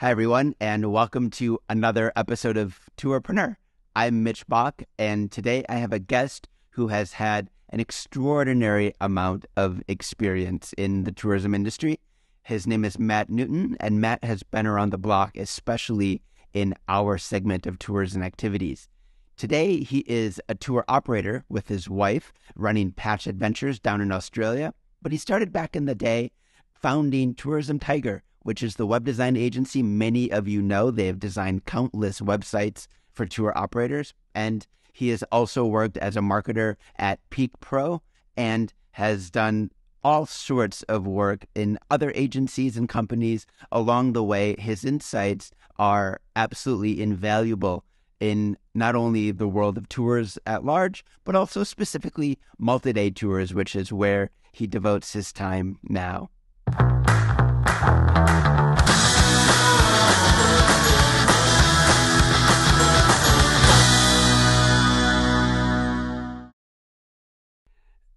Hi, everyone, and welcome to another episode of Tourpreneur. I'm Mitch Bach, and today I have a guest who has had an extraordinary amount of experience in the tourism industry. His name is Matt Newton, and Matt has been around the block, especially in our segment of tours and activities. Today, he is a tour operator with his wife running Patch Adventures down in Australia, but he started back in the day founding Tourism Tiger, which is the web design agency many of you know. They have designed countless websites for tour operators, and he has also worked as a marketer at Peak Pro and has done all sorts of work in other agencies and companies along the way. His insights are absolutely invaluable in not only the world of tours at large, but also specifically multi-day tours, which is where he devotes his time now.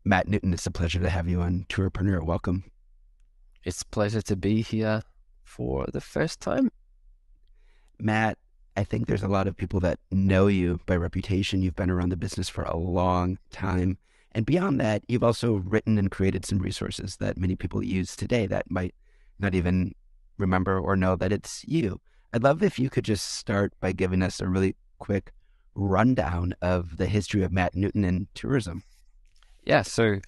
Matt Newton, it's a pleasure to have you on Tourpreneur. Welcome. It's a pleasure to be here for the first time. Matt, I think there's a lot of people that know you by reputation. You've been around the business for a long time. And beyond that, you've also written and created some resources that many people use today that might not even remember or know that it's you. I'd love if you could just start by giving us a really quick rundown of the history of Matt Newton and tourism. Yeah, so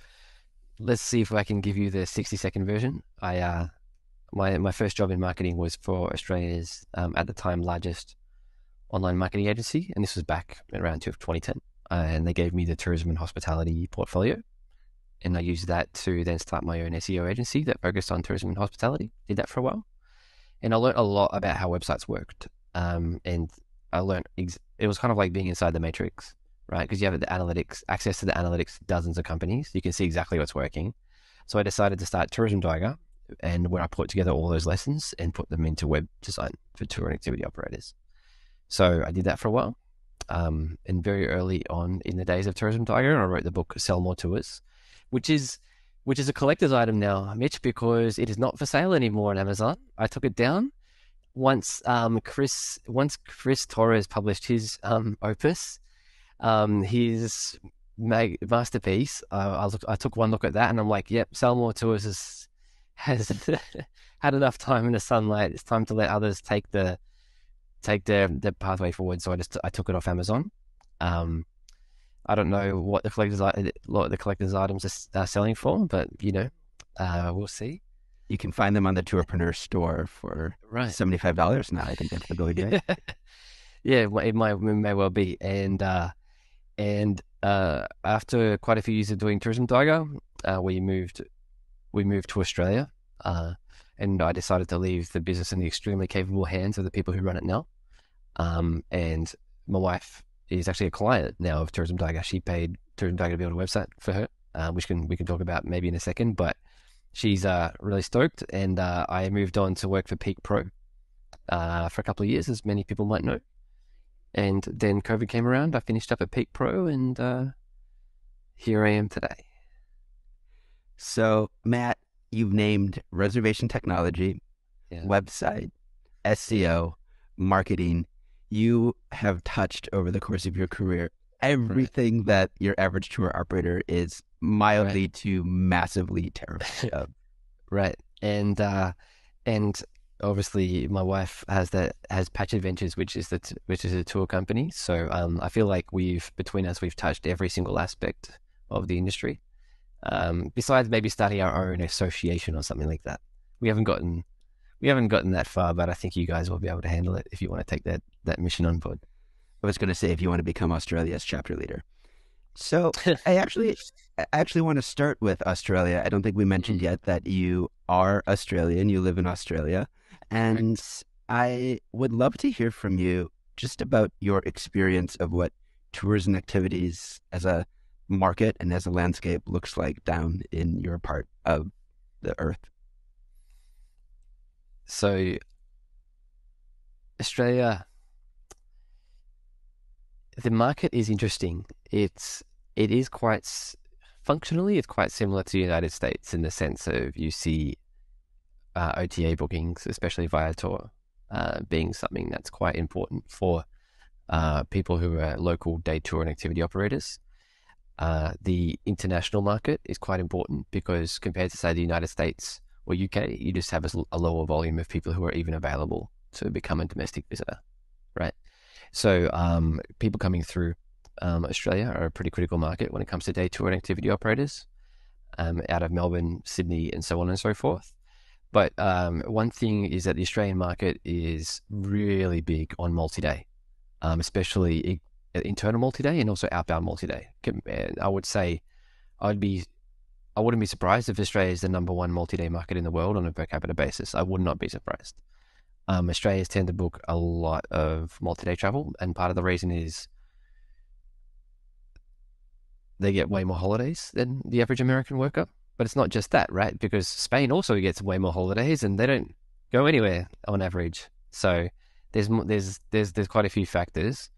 let's see if I can give you the 60-second version. My first job in marketing was for Australia's, at the time, largest online marketing agency, and this was back around 2010. And they gave me the tourism and hospitality portfolio, and I used that to then start my own SEO agency that focused on tourism and hospitality. Did that for a while, and I learned a lot about how websites worked. And I learned it was kind of like being inside the matrix, right? Because you have the analytics, access to the analytics, dozens of companies. You can see exactly what's working. So I decided to start Tourism Tiger, and when I put together all those lessons and put them into web design for tour and activity operators. So I did that for a while. And very early on in the days of Tourism Tiger, I wrote the book Sell More Tours, which is a collector's item now, Mitch, because it is not for sale anymore on Amazon. I took it down once Chris Torres published his opus, his masterpiece. I took one look at that and I'm like, yep, Sell More Tours has had enough time in the sunlight. It's time to let others take the pathway forward. So I took it off Amazon. I don't know what the collector's items are selling for, but we'll see. You can find them on the Tourpreneur store for $75 now. I think that's the going rate. Yeah, it may well be. And after quite a few years of doing Tourism Tiger, we moved to Australia, and I decided to leave the business in the extremely capable hands of the people who run it now. And my wife is actually a client now of Tourism Tiger. She paid Tourism Tiger to build a website for her, which we can talk about maybe in a second. But she's really stoked, and I moved on to work for Peak Pro for a couple of years, as many people might know. And then COVID came around. I finished up at Peak Pro, and here I am today. So, Matt, you've named reservation technology, website, SEO, marketing. You have touched over the course of your career everything that your average tour operator is mildly to massively terrified of. Right. And obviously my wife has Patch Adventures, which is a tour company. So I feel like between us we've touched every single aspect of the industry. Besides maybe starting our own association or something like that. We haven't gotten that far, but I think you guys will be able to handle it if you want to take that mission on board. I was going to say, if you want to become Australia's chapter leader. So I actually want to start with Australia. I don't think we mentioned yet that you are Australian. You live in Australia. And I would love to hear from you just about your experience of what tours and activities as a market and as a landscape looks like down in your part of the earth. So Australia, the market is interesting. It is quite functionally, it's quite similar to the United States in the sense of you see OTA bookings, especially via tour, being something that's quite important for people who are local day tour and activity operators. The international market is quite important because compared to, say, the United States or UK, you just have a lower volume of people who are even available to become a domestic visitor, right? So people coming through Australia are a pretty critical market when it comes to day tour and activity operators out of Melbourne, Sydney, and so on and so forth. But one thing is that the Australian market is really big on multi-day, especially internal multi-day and also outbound multi-day. I would say I wouldn't be surprised if Australia is the number one multi-day market in the world on a per capita basis. I would not be surprised. Australians tend to book a lot of multi-day travel, and part of the reason is they get way more holidays than the average American worker. But it's not just that, right? Because Spain also gets way more holidays, and they don't go anywhere on average. So there's quite a few factors,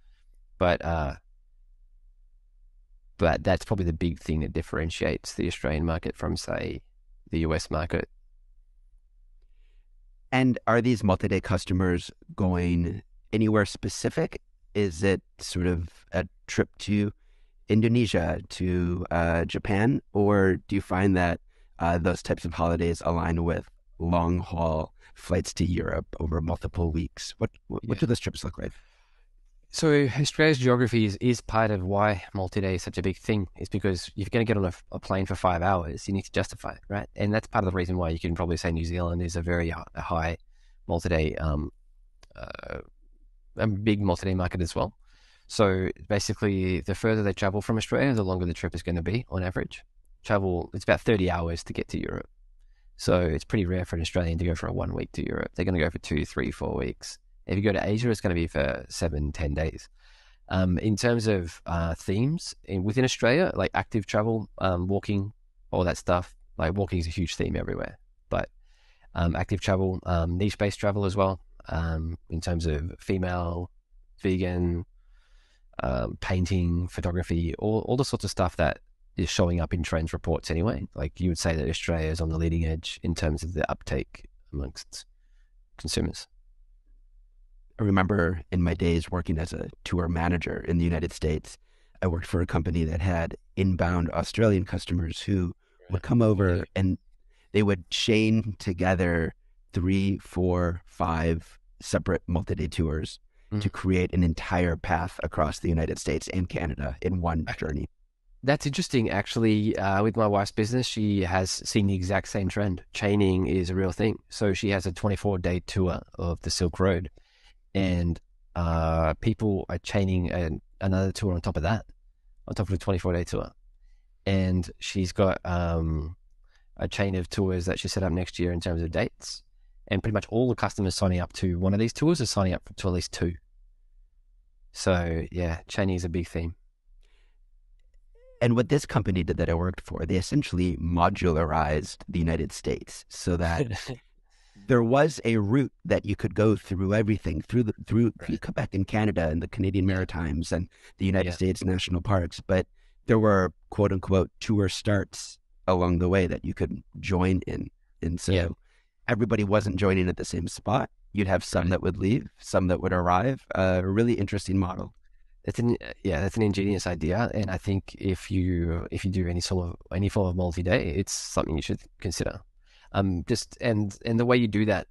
but that's probably the big thing that differentiates the Australian market from, say, the US market. And are these multi-day customers going anywhere specific? Is it sort of a trip to Indonesia, to Japan, or do you find that those types of holidays align with long-haul flights to Europe over multiple weeks? What do those trips look like? So Australia's geography is part of why multi-day is such a big thing. Is because if you're going to get on a plane for 5 hours, you need to justify it, right? And that's part of the reason why you can probably say New Zealand is a very high multi-day, a big multi-day market as well. So basically, the further they travel from Australia, the longer the trip is going to be on average. It's about 30 hours to get to Europe. So it's pretty rare for an Australian to go for a 1 week to Europe. They're going to go for 2, 3, 4 weeks. If you go to Asia, it's going to be for 7, 10 days. In terms of themes within Australia, like active travel, walking, all that stuff, like walking is a huge theme everywhere. But active travel, niche-based travel as well, in terms of female, vegan, painting, photography, all the sorts of stuff that is showing up in trends reports anyway. Like you would say that Australia is on the leading edge in terms of the uptake amongst consumers. I remember in my days working as a tour manager in the United States, I worked for a company that had inbound Australian customers who would come over and they would chain together 3, 4, 5 separate multi-day tours to create an entire path across the United States and Canada in one journey. That's interesting, actually. With my wife's business, she has seen the exact same trend. Chaining is a real thing. So she has a 24-day tour of the Silk Road, and people are chaining another tour on top of that, on top of the 24-day tour. And she's got a chain of tours that she set up next year in terms of dates. And pretty much all the customers signing up to one of these tours are signing up to at least 2. So yeah, chaining is a big theme. And what this company did that I worked for, they essentially modularized the United States so that there was a route that you could go through everything, through Quebec and Canada and the Canadian Maritimes and the United States national parks. But there were quote unquote tour starts along the way that you could join in. And so everybody wasn't joining at the same spot. You'd have some that would leave, some that would arrive. A really interesting model. That's an ingenious idea, and I think if you do any form of multi-day, it's something you should consider. And the way you do that,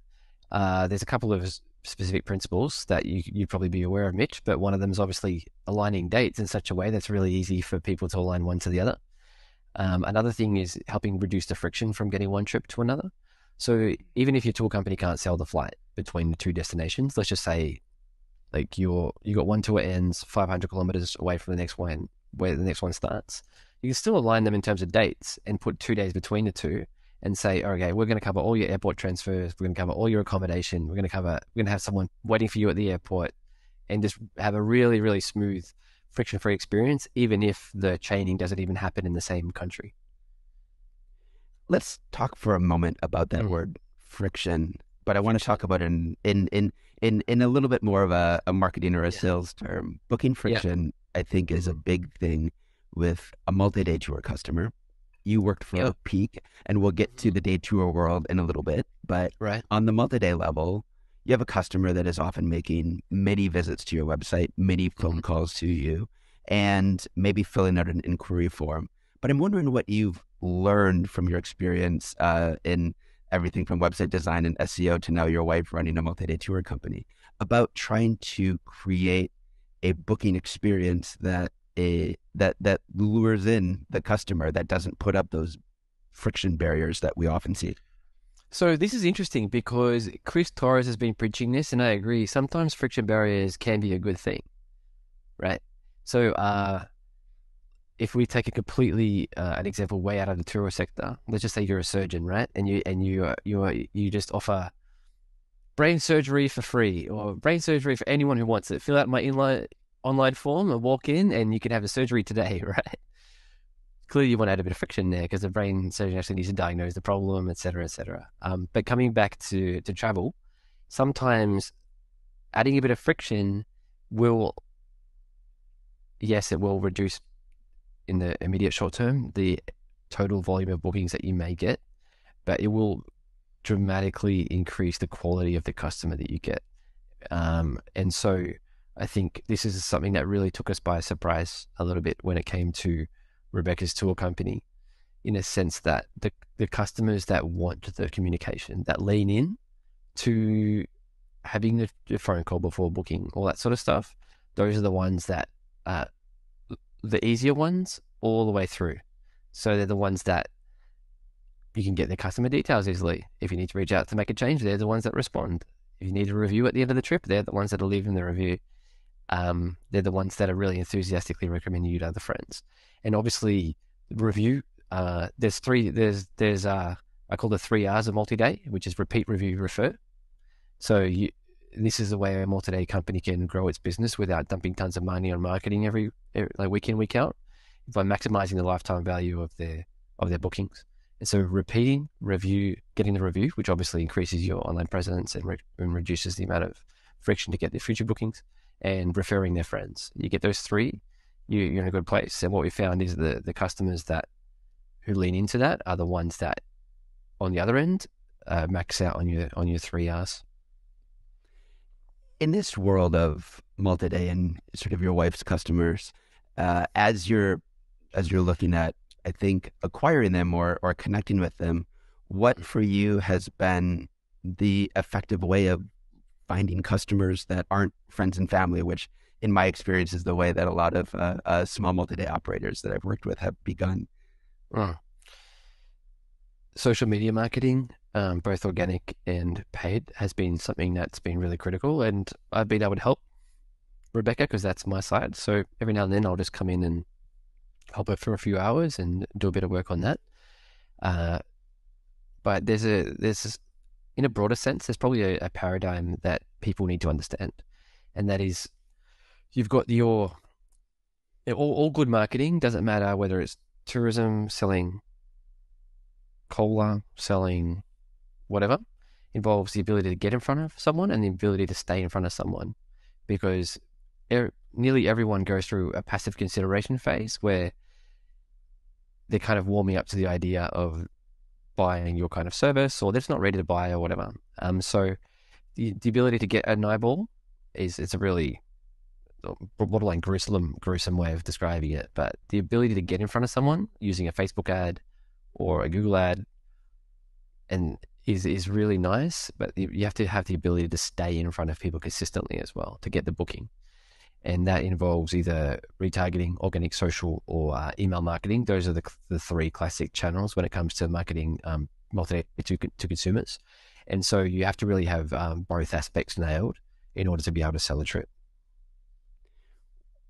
there's a couple of specific principles that you'd probably be aware of, Mitch. But one of them is obviously aligning dates in such a way that's really easy for people to align one to the other. Another thing is helping reduce the friction from getting one trip to another. So even if your tour company can't sell the flight between the 2 destinations, let's just say, like you got one tour ends 500 kilometers away from the next one, where the next one starts. You can still align them in terms of dates and put 2 days between the 2, and say, okay, we're going to cover all your airport transfers. We're going to cover all your accommodation. We're going to have someone waiting for you at the airport, and just have a really, really smooth, friction-free experience, even if the chaining doesn't even happen in the same country. Let's talk for a moment about that word friction, but I want to talk about it in a little bit more of a marketing or a sales term. Booking friction, I think, is a big thing with a multi-day tour customer. You worked for Peak, and we'll get to the day tour world in a little bit, but on the multi-day level, you have a customer that is often making many visits to your website, many phone calls to you, and maybe filling out an inquiry form. But I'm wondering what you've learned from your experience in everything from website design and SEO to now your wife running a multi-day tour company about trying to create a booking experience that lures in the customer, that doesn't put up those friction barriers that we often see. So this is interesting because Chris Torres has been preaching this, and I agree. Sometimes friction barriers can be a good thing, right? So if we take a completely an example way out of the tourist sector, let's just say you're a surgeon, right? And you just offer brain surgery for free, or brain surgery for anyone who wants it. Fill out my online form and walk in, and you can have a surgery today, right? Clearly, you want to add a bit of friction there because the brain surgeon actually needs to diagnose the problem, et cetera, et cetera. But coming back to travel, sometimes adding a bit of friction will, yes, it will reduce in the immediate short term the total volume of bookings that you may get, but it will dramatically increase the quality of the customer that you get. And so I think this is something that really took us by surprise a little bit when it came to Rebecca's tour company, in a sense that the customers that want the communication, that lean in to having the phone call before booking, all that sort of stuff, those are the ones that the easier ones all the way through. So they're the ones that you can get their customer details easily. If you need to reach out to make a change, they're the ones that respond. If you need a review at the end of the trip, they're the ones that are leaving the review. They're the ones that are really enthusiastically recommending you to other friends. And obviously, review, there's I call the 3 R's of multi-day, which is repeat, review, refer. So this is the way a multi-day company can grow its business without dumping tons of money on marketing every like week in, week out, by maximizing the lifetime value of their bookings. And so repeating, review, getting the review, which obviously increases your online presence and reduces the amount of friction to get their future bookings, and referring their friends. You get those three, you're in a good place. And what we found is the customers who lean into that are the ones that, on the other end, max out on your 3 R's. In this world of multi-day and sort of your wife's customers, as you're looking at, I think, acquiring them or connecting with them, what for you has been the effective way of finding customers that aren't friends and family, which in my experience is the way that a lot of small multi-day operators that I've worked with have begun? Social media marketing, both organic and paid, has been something that's been really critical, and I've been able to help Rebecca because that's my side. So every now and then I'll just come in and help her for a few hours and do a bit of work on that. But there's in a broader sense, there's probably a paradigm that people need to understand, and that is, you've got all good marketing, doesn't matter whether it's tourism, selling cola, selling whatever, involves the ability to get in front of someone and the ability to stay in front of someone, because nearly everyone goes through a passive consideration phase where they're kind of warming up to the idea of buying your kind of service, or they're just not ready to buy or whatever. So the ability to get an eyeball it's a really borderline gruesome way of describing it, but the ability to get in front of someone using a Facebook ad or a Google ad and is really nice, but you have to have the ability to stay in front of people consistently as well to get the booking. And that involves either retargeting, organic, social, or email marketing. Those are the three classic channels when it comes to marketing multi to consumers. And so you have to really have both aspects nailed in order to be able to sell a trip.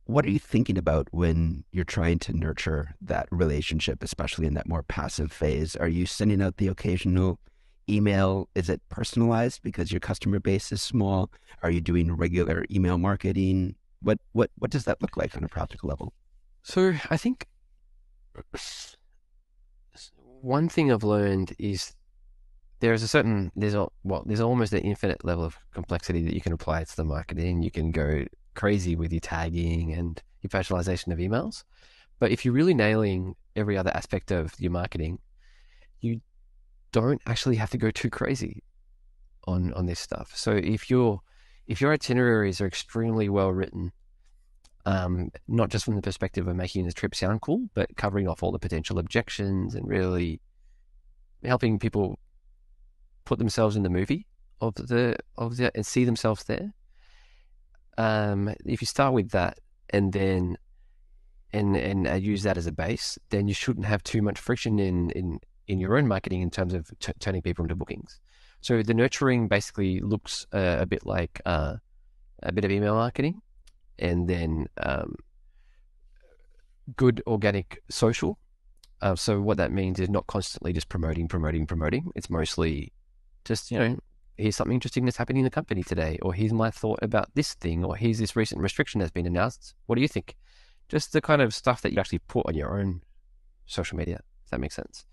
What are you thinking about when you're trying to nurture that relationship, especially in that more passive phase? Are you sending out the occasional email? Is it personalized because your customer base is small? Are you doing regular email marketing? What does that look like on a practical level? So I think one thing I've learned is there's almost an infinite level of complexity that you can apply to the marketing. You can go crazy with your tagging and your personalization of emails. But if you're really nailing every other aspect of your marketing, you don't actually have to go too crazy on this stuff. So if your itineraries are extremely well written, not just from the perspective of making the trip sound cool, but covering off all the potential objections and really helping people put themselves in the movie of the and see themselves there. If you start with that and then and use that as a base, then you shouldn't have too much friction in your own marketing in terms of turning people into bookings. So the nurturing basically looks a bit like a bit of email marketing, and then good organic social. So what that means is not constantly just promoting. It's mostly just, here's something interesting that's happening in the company today, or here's my thought about this thing, or here's this recent restriction that's been announced. What do you think? Just the kind of stuff that you actually put on your own social media, if that makes sense.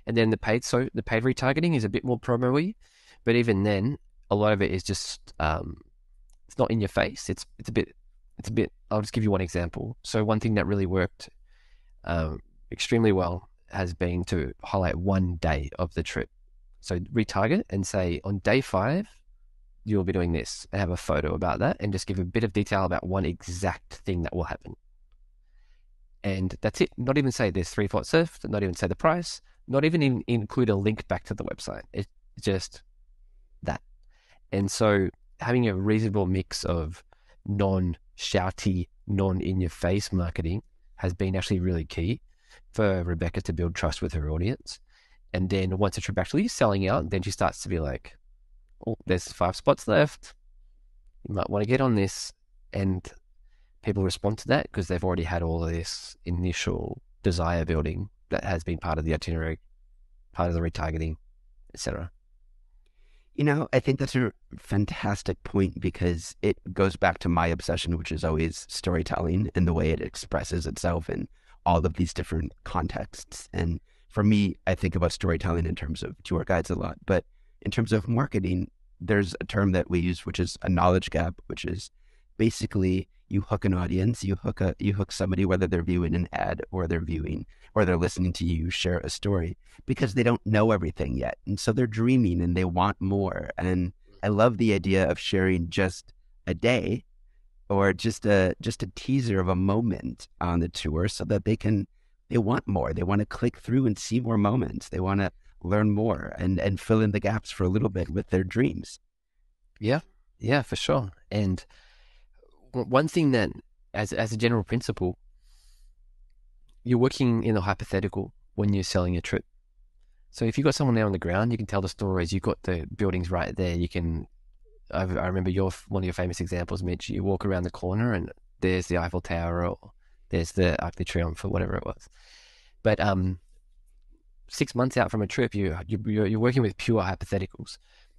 And then the paid retargeting is a bit more promo-y, but even then, a lot of it is just it's not in your face. It's a bit. I'll just give you one example. So one thing that really worked extremely well has been to highlight one day of the trip. So retarget and say on day 5, you'll be doing this, and have a photo about that, and just give a bit of detail about one exact thing that will happen. And that's it. Not even say there's 3 flights left, not even say the price, not even include a link back to the website. It's just that. And so having a reasonable mix of non-shouty, non-in-your-face marketing has been actually really key for Rebecca to build trust with her audience. And then once the trip actually is selling out, then she starts to be like, oh, there's 5 spots left. You might want to get on this. And people respond to that because they've already had all of this initial desire building that has been part of the itinerary, part of the retargeting, etc. I think that's a fantastic point, because it goes back to my obsession, which is always storytelling and the way it expresses itself in all of these different contexts. And for me, I think about storytelling in terms of tour guides a lot, but in terms of marketing, there's a term that we use, which is a knowledge gap, which is basically you hook an audience, you hook somebody, whether they're viewing an ad or they're listening to you share a story, because they don't know everything yet. And so they're dreaming and they want more. And I love the idea of sharing just a day or just a teaser of a moment on the tour, so that they want more. They want to click through and see more moments. They want to learn more and fill in the gaps for a little bit with their dreams. Yeah, for sure. And one thing that, as a general principle, you're working in a hypothetical when you're selling a trip. So if you've got someone there on the ground, you can tell the stories. You've got the buildings right there. I remember one of your famous examples, Mitch. You walk around the corner and there's the Eiffel Tower, or there's the Arc de Triomphe, or whatever it was. But 6 months out from a trip, you're working with pure hypotheticals.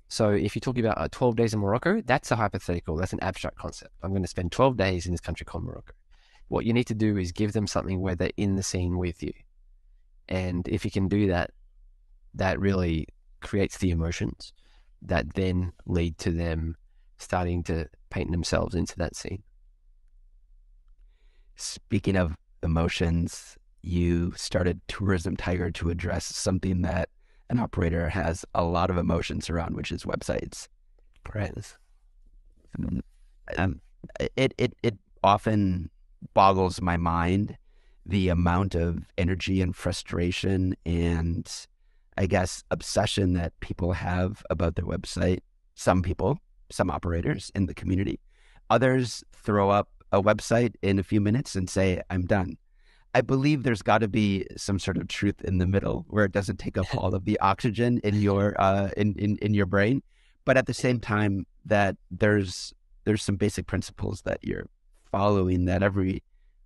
So if you're talking about 12 days in Morocco, that's a hypothetical. That's an abstract concept. I'm going to spend 12 days in this country called Morocco. What you need to do is give them something where they're in the scene with you. And if you can do that, that really creates the emotions that then lead to them starting to paint themselves into that scene. Speaking of emotions, you started Tourism Tiger to address something that an operator has a lot of emotions around, which is websites. Correct. It often boggles my mind, the amount of energy and frustration and, I guess, obsession that people have about their website. Some people, some operators in the community. Others throw up a website in a few minutes and say, I'm done. I believe there's got to be some sort of truth in the middle where it doesn't take up all of the oxygen in your in your brain, but at the same time that there's some basic principles that you're following that every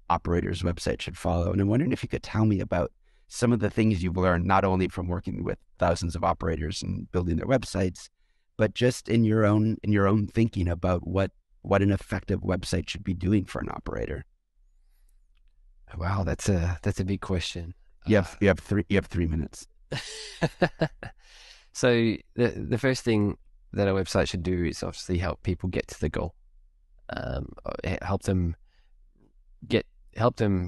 operator's website should follow. And I'm wondering if you could tell me about some of the things you've learned, not only from working with thousands of operators and building their websites, but just in your own thinking about what an effective website should be doing for an operator. Wow, that's a big question. You have 3 minutes. So the first thing that a website should do is obviously help people get to the goal. Help them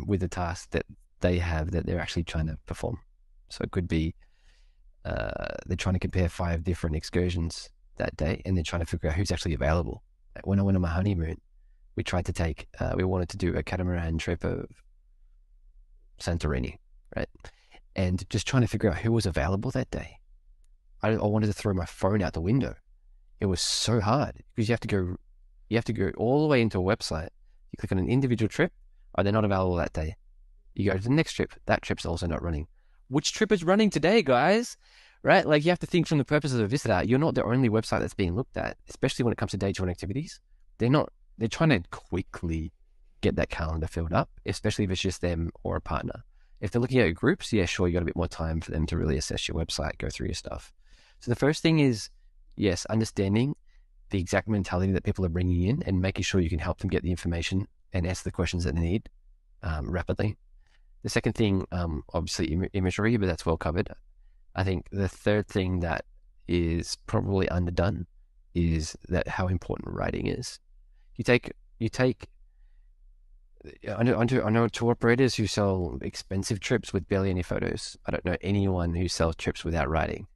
with the task that they have that they're actually trying to perform. So it could be they're trying to compare 5 different excursions that day, and then trying to figure out who's actually available. When I went on my honeymoon, we wanted to do a catamaran trip of Santorini, right? And just trying to figure out who was available that day. I wanted to throw my phone out the window. It was so hard because you have to go all the way into a website. You click on an individual trip. Oh, they're not available that day. You go to the next trip. That trip's also not running. Which trip is running today, guys? Right? Like, you have to think from the purposes of a visitor. You're not the only website that's being looked at, especially when it comes to day 2 activities. They're trying to quickly get that calendar filled up, especially if it's just them or a partner. If they're looking at groups, yeah, sure, you got a bit more time for them to really assess your website, go through your stuff. So the first thing is, yes, understanding the exact mentality that people are bringing in and making sure you can help them get the information and answer the questions that they need rapidly. The second thing, obviously imagery, but that's well covered. I think the third thing that is probably underdone is that how important writing is. I know tour operators who sell expensive trips with barely any photos. I don't know anyone who sells trips without writing.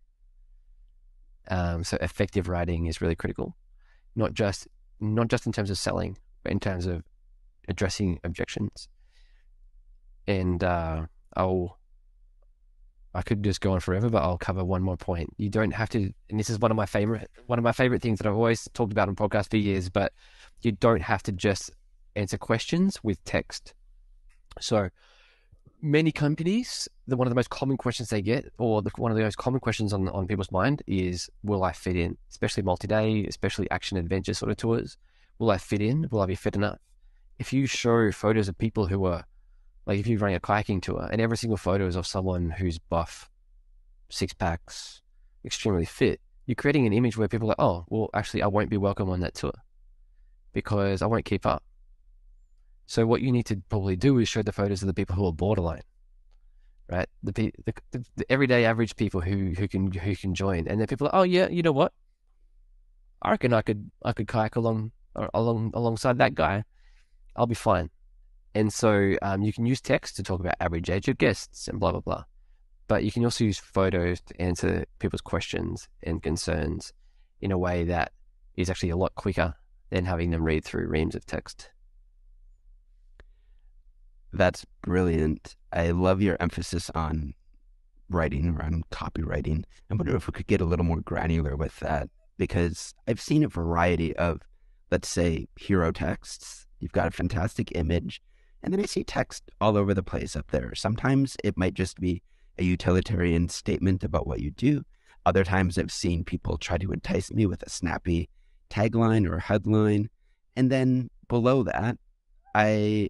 So effective writing is really critical, not just in terms of selling, but in terms of addressing objections. And I could just go on forever, but I'll cover one more point. You don't have to, and this is one of my favorite things that I've always talked about on podcasts for years, but you don't have to just answer questions with text. So many companies, one of the most common questions they get, or one of the most common questions on people's mind is, will I fit in? Especially multi-day, especially action adventure sort of tours. Will I fit in? Will I be fit enough? If you show photos of people who are, like if you're running a kayaking tour and every single photo is of someone who's buff, 6 packs, extremely fit, you're creating an image where people are like, oh, well, actually, I won't be welcome on that tour because I won't keep up. So what you need to probably do is show the photos of the people who are borderline, right? The everyday average people who can join, and then people are, oh yeah, you know what? I reckon I could kayak alongside that guy. I'll be fine. And so you can use text to talk about average age of guests and blah blah blah, but you can also use photos to answer people's questions and concerns in a way that is actually a lot quicker than having them read through reams of text. That's brilliant. I love your emphasis on writing, around copywriting. I wonder if we could get a little more granular with that, because I've seen a variety of, let's say, hero texts. You've got a fantastic image, and then I see text all over the place up there. Sometimes it might just be a utilitarian statement about what you do. Other times I've seen people try to entice me with a snappy tagline or headline. And then below that, I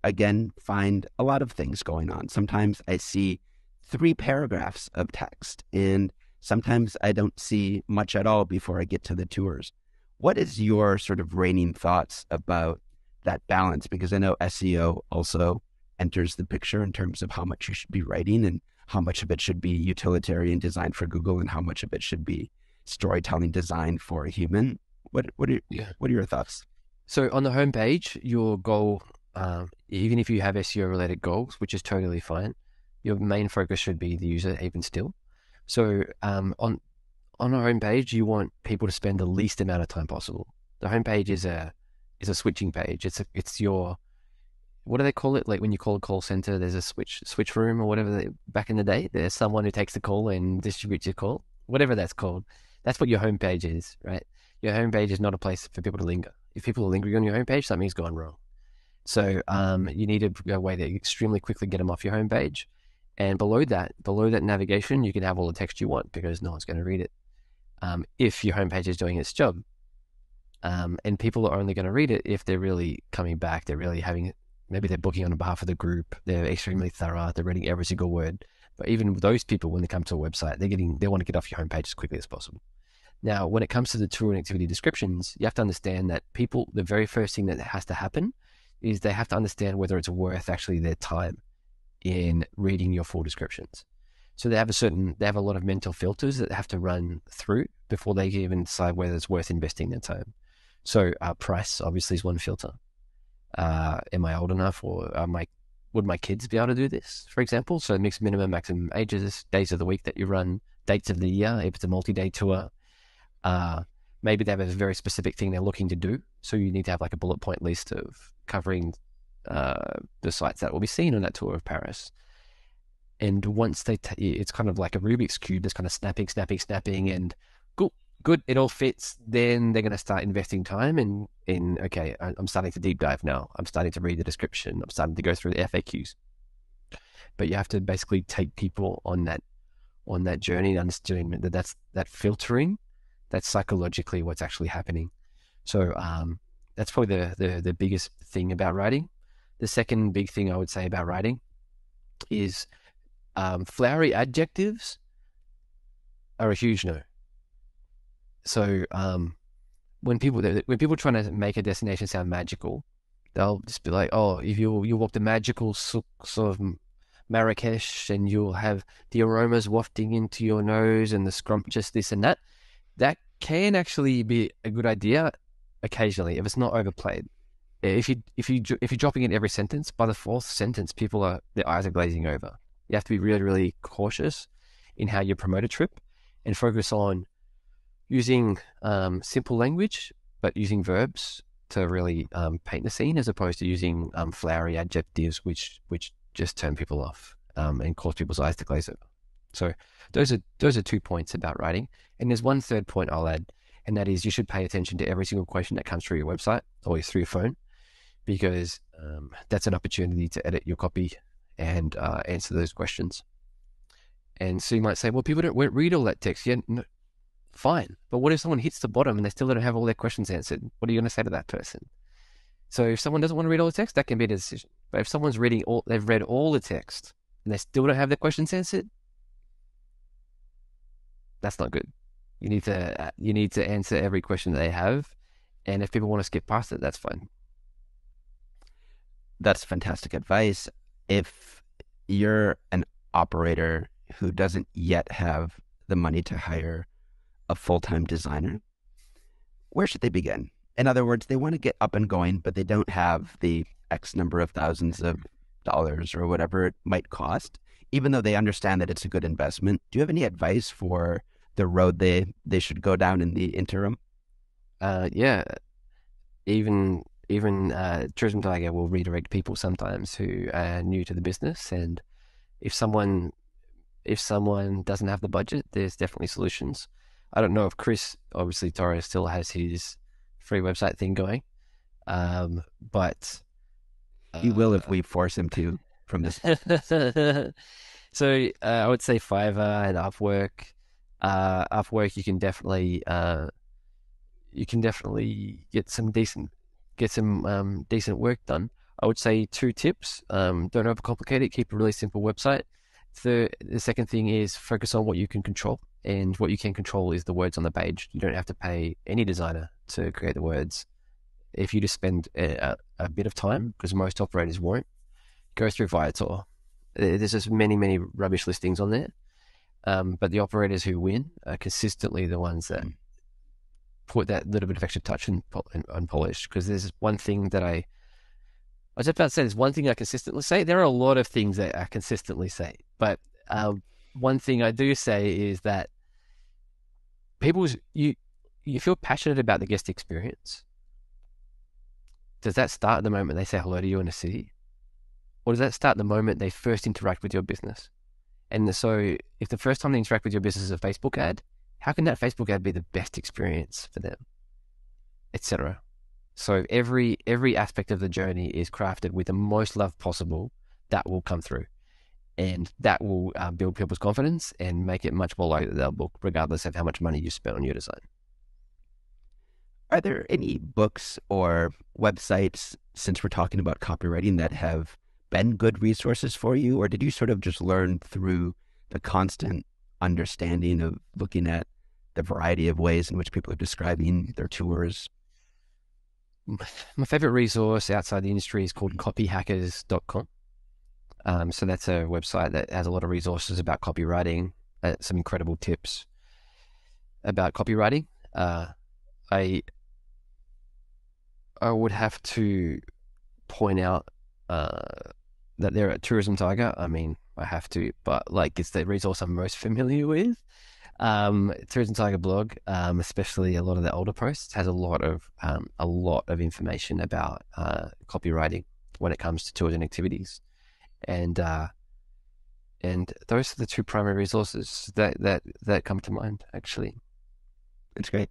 again find a lot of things going on. Sometimes I see 3 paragraphs of text, and sometimes I don't see much at all before I get to the tours. What is your sort of reigning thoughts about that balance? Because I know SEO also enters the picture in terms of how much you should be writing and how much of it should be utilitarian design for Google and how much of it should be storytelling designed for a human. What are your thoughts? So on the homepage, your goal, even if you have SEO related goals, which is totally fine, your main focus should be the user even still. So on our homepage, you want people to spend the least amount of time possible. The homepage is a switching page. It's your, what do they call it? Like when you call a call center, there's a switch room or whatever. Back in the day, there's someone who takes the call and distributes your call, whatever that's called. That's what your homepage is, right? Your homepage is not a place for people to linger. If people are lingering on your homepage, something's gone wrong. So you need a way to extremely quickly get them off your homepage. And below that navigation, you can have all the text you want because no one's going to read it if your homepage is doing its job. And people are only going to read it if they're really coming back. They're really maybe they're booking on behalf of the group. They're extremely thorough. They're reading every single word. But even those people, when they come to a website, they want to get off your homepage as quickly as possible. Now, when it comes to the tour and activity descriptions, you have to understand that the very first thing that has to happen is they have to understand whether it's worth actually their time in reading your full descriptions. So they have a lot of mental filters that they have to run through before they can even decide whether it's worth investing their time. So price obviously is one filter. Am I old enough, or would my kids be able to do this, for example? So mixed minimum, maximum ages, days of the week that you run, dates of the year, if it's a multi-day tour, maybe they have a very specific thing they're looking to do. So you need to have like a bullet point list of covering the sites that will be seen on that tour of Paris. And once it's kind of like a Rubik's Cube that's kind of snapping, and good, it all fits. Then they're going to start investing time okay, I'm starting to deep dive now. I'm starting to read the description. I'm starting to go through the FAQs. But you have to basically take people on that journey and understanding that filtering, that's psychologically what's actually happening. So that's probably the biggest thing about writing. The second big thing I would say about writing is flowery adjectives are a huge no. So when people are trying to make a destination sound magical, they'll just be like, oh, if you walk the magical sort of Marrakesh and you'll have the aromas wafting into your nose and the scrumptious this and that. That can actually be a good idea occasionally if it's not overplayed. If you're dropping in every sentence, by the fourth sentence, their eyes are glazing over. You have to be really, really cautious in how you promote a trip and focus on using simple language, but using verbs to really paint the scene, as opposed to using flowery adjectives, which just turn people off and cause people's eyes to glaze over. So those are 2 points about writing. And there's one third point I'll add, and that is you should pay attention to every single question that comes through your website or through your phone, because that's an opportunity to edit your copy and answer those questions. And so you might say, well, people won't read all that text. Yeah, no, fine. But what if someone hits the bottom and they still don't have all their questions answered? What are you going to say to that person? So if someone doesn't want to read all the text, that can be the decision. But if someone's they've read all the text and they still don't have their questions answered, that's not good. You need to answer every question that they have. And if people want to skip past it, that's fine. That's fantastic advice. If you're an operator who doesn't yet have the money to hire a full-time designer, where should they begin? In other words, they want to get up and going, but they don't have the X number of thousands of dollars or whatever it might cost, even though they understand that it's a good investment. Do you have any advice for the road they should go down in the interim? Yeah. Even Tourism Tiger will redirect people sometimes who are new to the business, and if someone doesn't have the budget, there's definitely solutions. I don't know if Chris, obviously Torres, still has his free website thing going, but he will if we force him to from this. So I would say Fiverr and Upwork. Upwork, you can definitely get some decent work done. I would say 2 tips. Don't overcomplicate it. Keep a really simple website. The second thing is focus on what you can control. And what you can control is the words on the page. You don't have to pay any designer to create the words. If you just spend a bit of time, because most operators won't, go through Viator. There's just many rubbish listings on there. But the operators who win are consistently the ones that put that little bit of extra touch and polish. Because there's one thing that I was just about to say, there's one thing I consistently say. There are a lot of things that I consistently say, but one thing I do say is that you feel passionate about the guest experience. Does that start the moment they say hello to you in a city? Or does that start the moment they first interact with your business? And so if the first time they interact with your business is a Facebook ad, how can that Facebook ad be the best experience for them, etc.? So every aspect of the journey is crafted with the most love possible. That will come through, and that will build people's confidence and make it much more likely that they'll book, regardless of how much money you spent on your design. Are there any books or websites, since we're talking about copywriting, that have been good resources for you, or did you sort of just learn through the constant understanding of looking at the variety of ways in which people are describing their tours? My favorite resource outside the industry is called copyhackers.com. So that's a website that has a lot of resources about copywriting, some incredible tips about copywriting. I would have to point out that they're at Tourism Tiger. I mean, I have to, but like it's the resource I'm most familiar with. Tourism Tiger blog, especially a lot of the older posts, has a lot of information about copywriting when it comes to tours and activities, and those are the two primary resources that come to mind. Actually, That's great.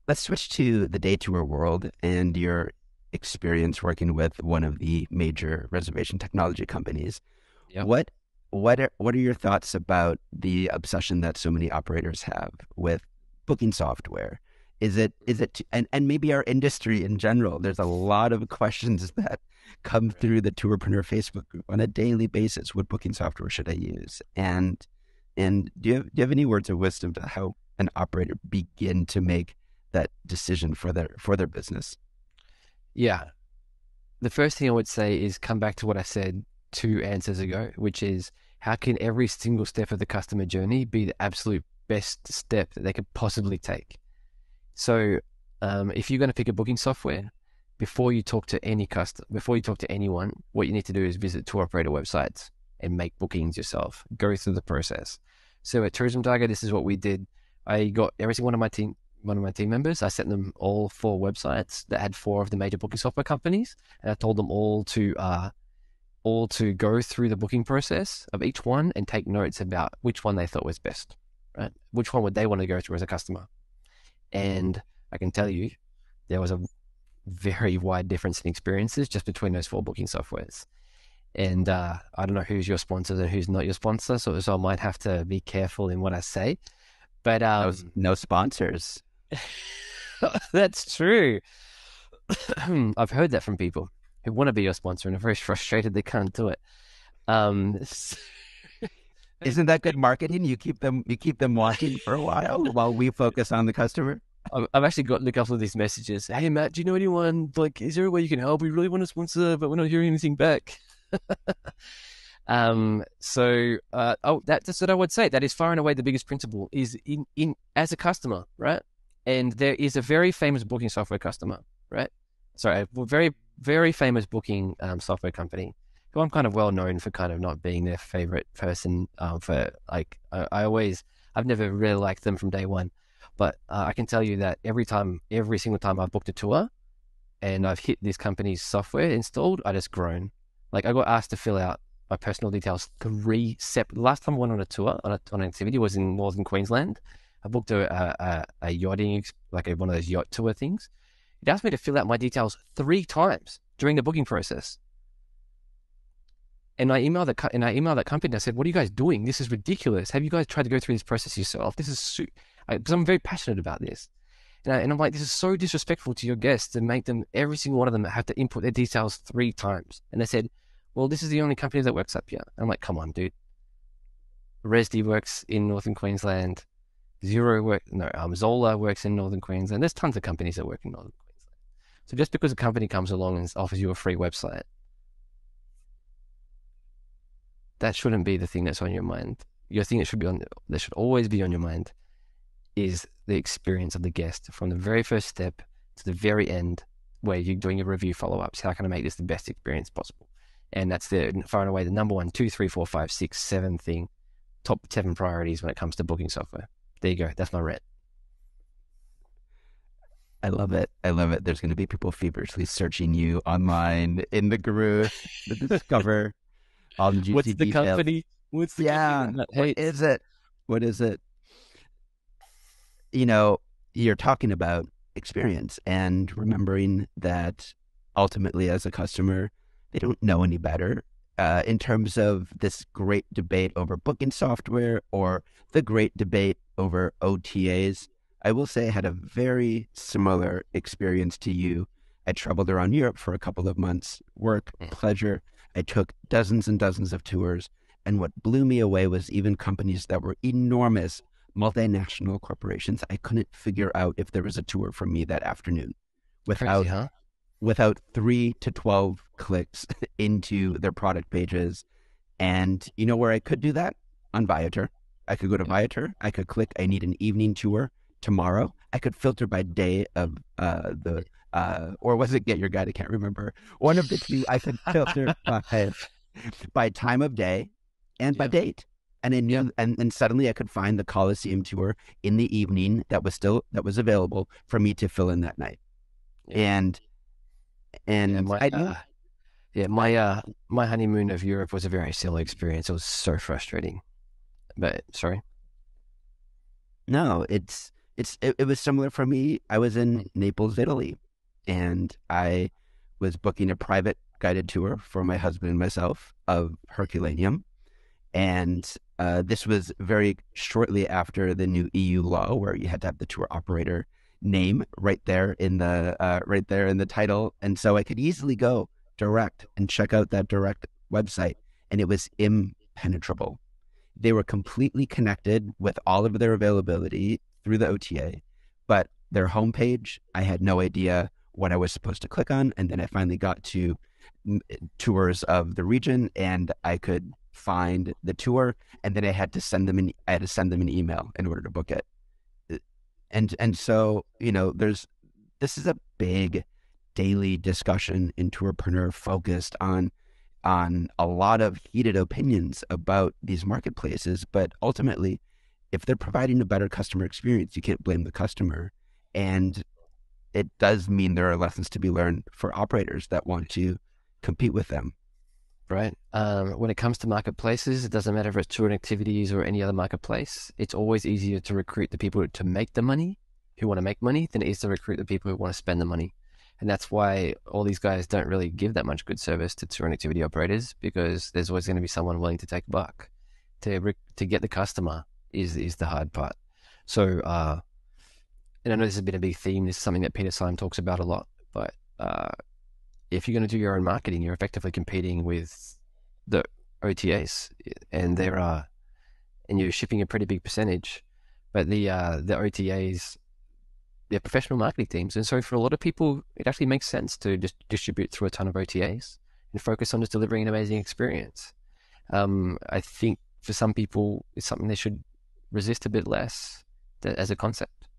Let's switch to the day tour world and your experience working with one of the major reservation technology companies. yeah. What are your thoughts about the obsession that so many operators have with booking software? And maybe our industry in general? There's a lot of questions that come through the Tourpreneur Facebook group on a daily basis. What booking software should I use? And do you have any words of wisdom to how an operator begin to make that decision for their business? Yeah. The first thing I would say is come back to what I said 2 answers ago, which is how can every single step of the customer journey be the absolute best step that they could possibly take? So if you're going to pick a booking software, before you talk to anyone, what you need to do is visit tour operator websites and make bookings yourself. Go through the process. So at Tourism Tiger, this is what we did. I got every single one of my team members. I sent them all 4 websites that had 4 of the major booking software companies, and I told them all to go through the booking process of each one and take notes about which one they thought was best, right? Which one would they want to go through as a customer? And I can tell you, there was a very wide difference in experiences just between those 4 booking softwares. And I don't know who's your sponsor and who's not your sponsor, so I might have to be careful in what I say. But No sponsors. that's true. I've heard that from people who want to be your sponsor and are very frustrated they can't do it. Isn't that good marketing? You keep them watching for a while we focus on the customer. I've actually got a couple of these messages. Hey Matt, do you know anyone? Like, is there a way you can help? We really want to sponsor, but we're not hearing anything back. That's what I would say. That is far and away the biggest principle is in as a customer, right? And there is a very famous booking software customer, right? Sorry, a very, very famous booking software company who I'm kind of well known for kind of not being their favorite person. I've never really liked them from day one, but I can tell you that every single time I've booked a tour and I've hit this company's software installed, I just groan. Like, I got asked to fill out my personal details 3 separate. Last time I went on a tour on an activity was in northern Queensland. I booked a yachting, one of those yacht tour things. It asked me to fill out my details 3 times during the booking process. And I emailed that company and I said, "What are you guys doing? This is ridiculous. Have you guys tried to go through this process yourself? This is because I'm very passionate about this." And I'm like, this is so disrespectful to your guests to make them, every single one of them, have to input their details 3 times. And they said, "Well, this is the only company that works up here." I'm like, come on, dude. Resd works in northern Queensland. Zola works in northern Queensland. There's tons of companies that work in northern Queensland. So just because a company comes along and offers you a free website, that shouldn't be the thing that's on your mind. Your thing that should always be on your mind is the experience of the guest from the very first step to the very end, where you're doing your review follow-ups. How can I make this the best experience possible? And that's far and away the number 1, 2, 3, 4, 5, 6, 7 thing, top 7 priorities when it comes to booking software. There you go. That's my rant. I love it. There's going to be people feverishly searching you online in the group to discover all the juicy What's the details. company? What's the company? What is it? You're talking about experience and remembering that ultimately as a customer, they don't know any better in terms of this great debate over booking software or the great debate over OTAs. I will say I had a very similar experience to you. I traveled around Europe for a couple of months, work, pleasure. I took dozens and dozens of tours. And what blew me away was even companies that were enormous, multinational corporations. I couldn't figure out if there was a tour for me that afternoon without 3 to 12 clicks into their product pages. And you know where I could do that? On Viator. I could go to Viator. I could click, I need an evening tour tomorrow. I could filter by day of or was it Get Your Guide? I can't remember. One of the two. I could filter by time of day and by date. And I Yeah. knew, and suddenly I could find the Coliseum tour in the evening that was available for me to fill in that night. Yeah. And Yeah. and I knew, My honeymoon of Europe was a very similar experience. It was so frustrating. But sorry. no, it was similar for me. I was in Naples, Italy, and I was booking a private guided tour for my husband and myself of Herculaneum. And this was very shortly after the new EU law, where you had to have the tour operator name right there in the title, and so I could easily go direct and check out that direct website, and it was impenetrable. They were completely connected with all of their availability through the OTA, but their homepage, I had no idea what I was supposed to click on, and then I finally got to tours of the region, and I could find the tour, and then I had to send them an email in order to book it. And so, this is a big daily discussion in Tourpreneur focused on a lot of heated opinions about these marketplaces, but ultimately, if they're providing a better customer experience, you can't blame the customer. And it does mean there are lessons to be learned for operators that want to compete with them. Right. When it comes to marketplaces, it doesn't matter if it's tour and activities or any other marketplace. It's always easier to recruit the people to make the money, who want to make money, than it is to recruit the people who want to spend the money. And that's why all these guys don't really give that much good service to tour and activity operators, because there's always going to be someone willing to take a buck. To get the customer is the hard part. So, and I know this has been a big theme. This is something that Peter Syme talks about a lot. But if you're going to do your own marketing, you're effectively competing with the OTAs, and and you're shipping a pretty big percentage. But the OTAs, they're professional marketing teams, and so for a lot of people, it actually makes sense to just distribute through a ton of OTAs and focus on just delivering an amazing experience. I think for some people, it's something they should resist a bit less as a concept.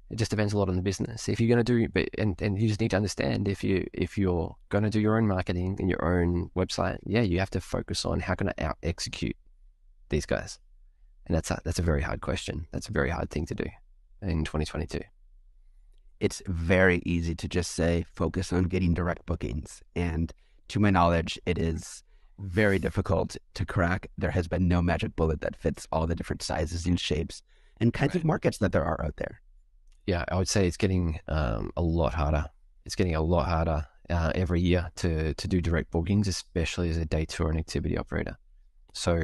It just depends a lot on the business. If you're going to do, and you just need to understand, if you're going to do your own marketing and your own website, yeah, you have to focus on how can I out execute these guys, and that's a very hard question. That's a very hard thing to do in 2022. It's very easy to just say, focus on getting direct bookings. And to my knowledge, it is very difficult to crack. There has been no magic bullet that fits all the different sizes and shapes and kinds of markets that there are out there. Yeah, I would say it's getting a lot harder. It's getting a lot harder every year to do direct bookings, especially as a day tour and activity operator. So,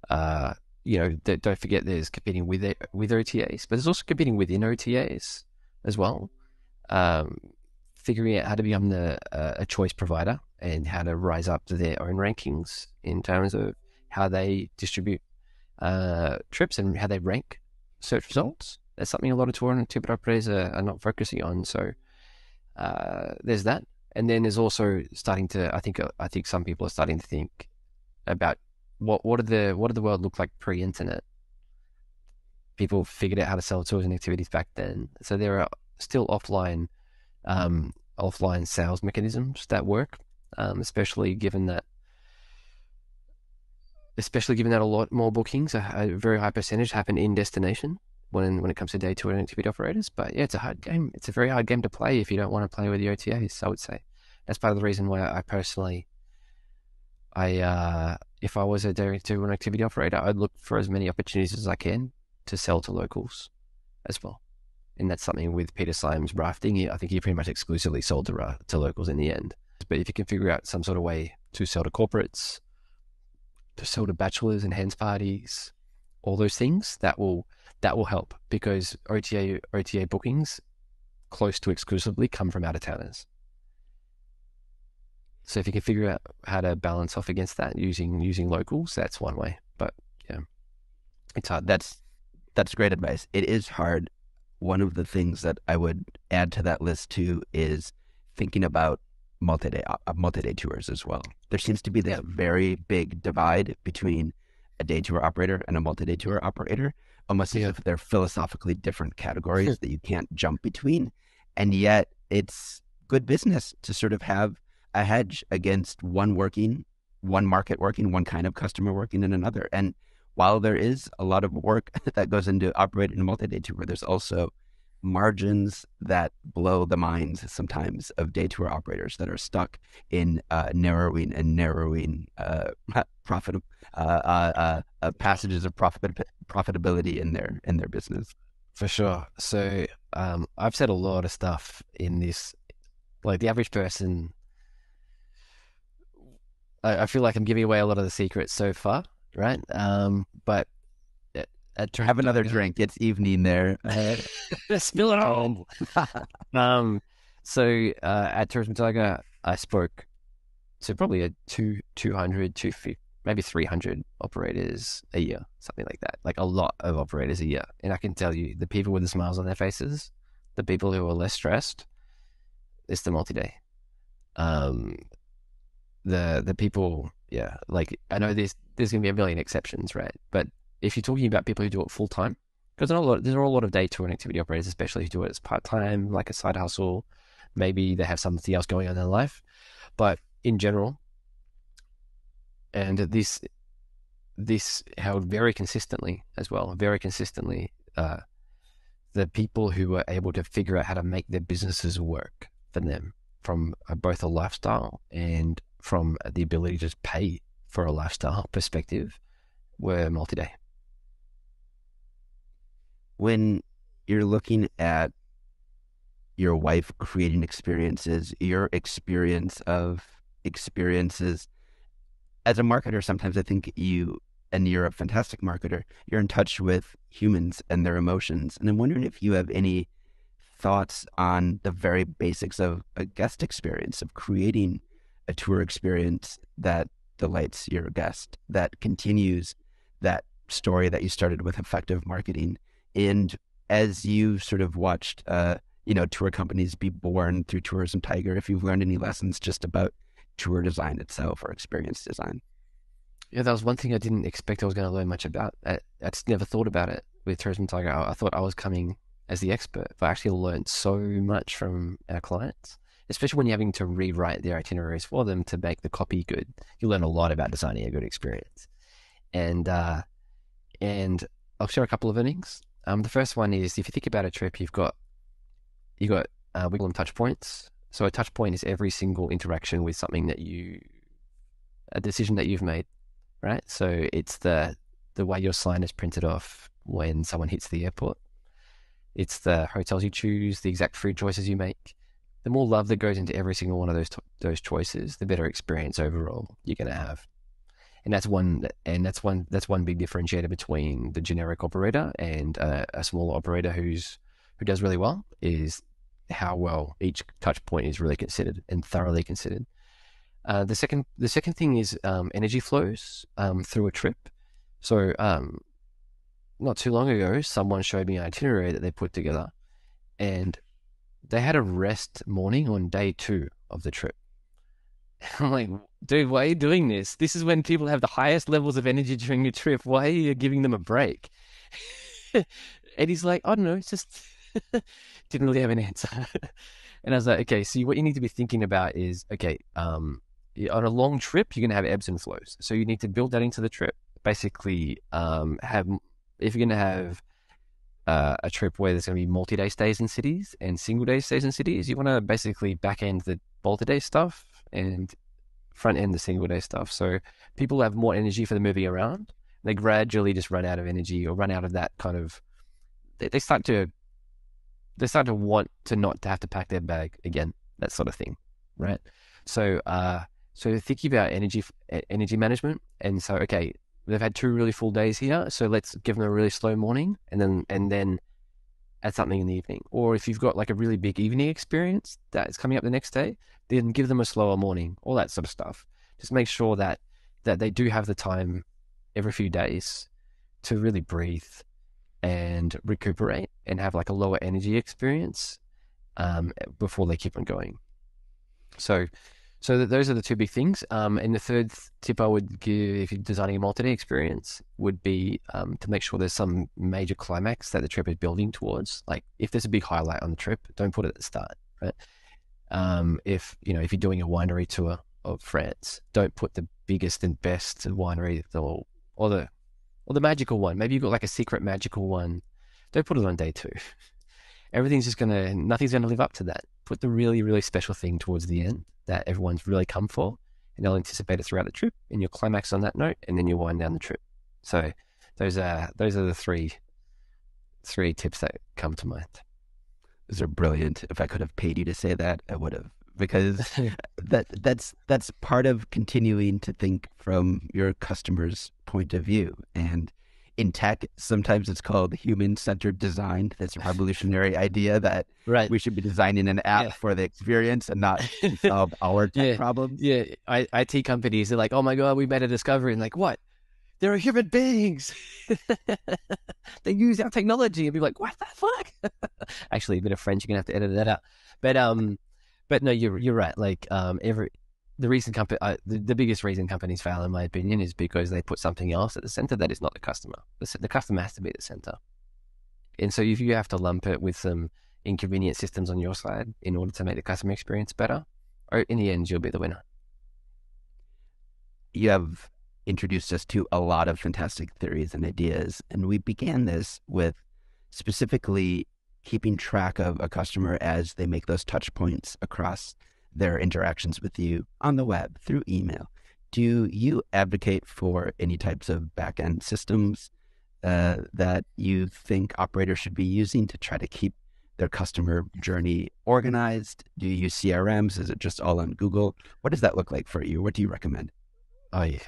don't forget there's competing with OTAs, but there's also competing within OTAs as well. Figuring out how to become a choice provider and how to rise up to their own rankings in terms of how they distribute trips and how they rank search results. That's something a lot of tour and activity operators are not focusing on. So there's that, and then there's also starting to. I think some people are starting to think about what did the world look like pre-internet. People figured out how to sell tours and activities back then, so there are still offline sales mechanisms that work, especially given that a lot more bookings, a very high percentage, happen in destination when it comes to day tour and activity operators. But yeah, it's a hard game. It's a very hard game to play if you don't want to play with the OTAs, I would say. That's part of the reason why I personally, if I was a day tour and activity operator, I'd look for as many opportunities as I can to sell to locals as well. And that's something with Peter Syme's rafting. I think he pretty much exclusively sold to locals in the end. But if you can figure out some sort of way to sell to corporates, to sell to bachelors and hens parties, all those things, that will help, because OTA bookings close to exclusively come from out of towners. So if you can figure out how to balance off against that using locals, that's one way. But yeah, it's hard. That's great advice. It is hard. One of the things that I would add to that list too is thinking about multi-day tours as well. There seems to be this very big divide between a day tour operator and a multi-day tour operator, almost as if they're philosophically different categories that you can't jump between. And yet it's good business to sort of have a hedge against one market working, one kind of customer working in another. And while there is a lot of work that goes into operating a multi-day tour, there's also margins that blow the minds sometimes of day tour operators that are stuck in narrowing profit passages of profitability in their business. For sure. So I've said a lot of stuff in this. Like the average person, I feel like I'm giving away a lot of the secrets so far, right? But have another drink. It's evening there. Spill it all. So at Tourism Tiger, I spoke to probably 200, 250, maybe 300 operators a year, something like that. Like a lot of operators a year. And I can tell you, the people with the smiles on their faces, the people who are less stressed, it's the multi-day. The people, yeah, like I know there's going to be a million exceptions, right? But if you're talking about people who do it full time, because there are a lot of day tour and activity operators, especially who do it as part time, like a side hustle. Maybe they have something else going on in their life, but in general, and this held very consistently as well, the people who were able to figure out how to make their businesses work for them from both a lifestyle and from the ability to just pay for a lifestyle perspective were multi-day. When you're looking at your wife creating experiences, your experience of experiences as a marketer, sometimes I think you're a fantastic marketer, you're in touch with humans and their emotions. And I'm wondering if you have any thoughts on the very basics of a guest experience, of creating a tour experience that delights your guest, that continues that story that you started with effective marketing. And as you sort of watched, tour companies be born through Tourism Tiger, if you've learned any lessons just about tour design itself or experience design. Yeah, that was one thing I didn't expect I was going to learn much about. I just never thought about it with Tourism Tiger. I thought I was coming as the expert, but I actually learned so much from our clients, especially when you're having to rewrite their itineraries for them to make the copy good. You learn a lot about designing a good experience. And I'll share a couple of learnings. The first one is, if you think about a trip, we call them touch points. So a touch point is every single interaction with something a decision that you've made, right? So it's the way your sign is printed off when someone hits the airport. It's the hotels you choose, the exact food choices you make. The more love that goes into every single one of those choices, the better experience overall you're going to have. And that's one big differentiator between the generic operator and a smaller operator who does really well, is how well each touch point is really considered and thoroughly considered. The second thing is energy flows through a trip. So not too long ago, someone showed me an itinerary that they put together, and they had a rest morning on day 2 of the trip. I'm like, dude, why are you doing this? This is when people have the highest levels of energy during your trip. Why are you giving them a break? And he's like, I don't know, it's just didn't really have an answer. And I was like, okay, so what you need to be thinking about is, okay, on a long trip, you're going to have ebbs and flows. So you need to build that into the trip. Basically, if you're going to have a trip where there's going to be multi-day stays in cities and single-day stays in cities, you want to basically back-end the multi-day stuff and front-end the single-day stuff. So people have more energy for the moving around. They gradually just run out of energy or run out of that kind of... They start to want to not to have to pack their bag again, that sort of thing, right? So thinking about energy management, and so, okay, they've had 2 really full days here, so let's give them a really slow morning and then add something in the evening. Or if you've got like a really big evening experience that's coming up the next day, then give them a slower morning, all that sort of stuff. Just make sure that they do have the time every few days to really breathe and recuperate and have like a lower energy experience before they keep on going. So those are the 2 big things. And the third tip I would give if you're designing a multi-day experience would be to make sure there's some major climax that the trip is building towards. Like if there's a big highlight on the trip, don't put it at the start, right? If you're doing a winery tour of France, don't put the biggest and best winery or or the magical one. Maybe you've got like a secret magical one. Don't put it on day 2. Nothing's gonna live up to that. Put the really, really special thing towards the end that everyone's really come for, and they'll anticipate it throughout the trip, and you'll climax on that note, and then you wind down the trip. So those are the three tips that come to mind. Those are brilliant. If I could have paid you to say that, I would have, because that's part of continuing to think from your customer's point of view. And in tech, sometimes it's called human-centered design. That's a revolutionary idea that we should be designing an app for the experience and not solve our tech problems. Yeah, IT companies are like, oh my God, we made a discovery. And like, what? There are human beings. They use our technology, and be like, what the fuck? Actually, a bit of French, you're gonna have to edit that out. But no, you're right. Like the biggest reason companies fail, in my opinion, is because they put something else at the center that is not the customer. The customer has to be the center. And so if you have to lump it with some inconvenient systems on your side in order to make the customer experience better, or in the end, you'll be the winner. You have introduced us to a lot of fantastic theories and ideas, and we began this with specifically keeping track of a customer as they make those touch points across their interactions with you on the web, through email. Do you advocate for any types of back-end systems that you think operators should be using to try to keep their customer journey organized? Do you use CRMs? Is it just all on Google? What does that look like for you? What do you recommend? Oh, yeah.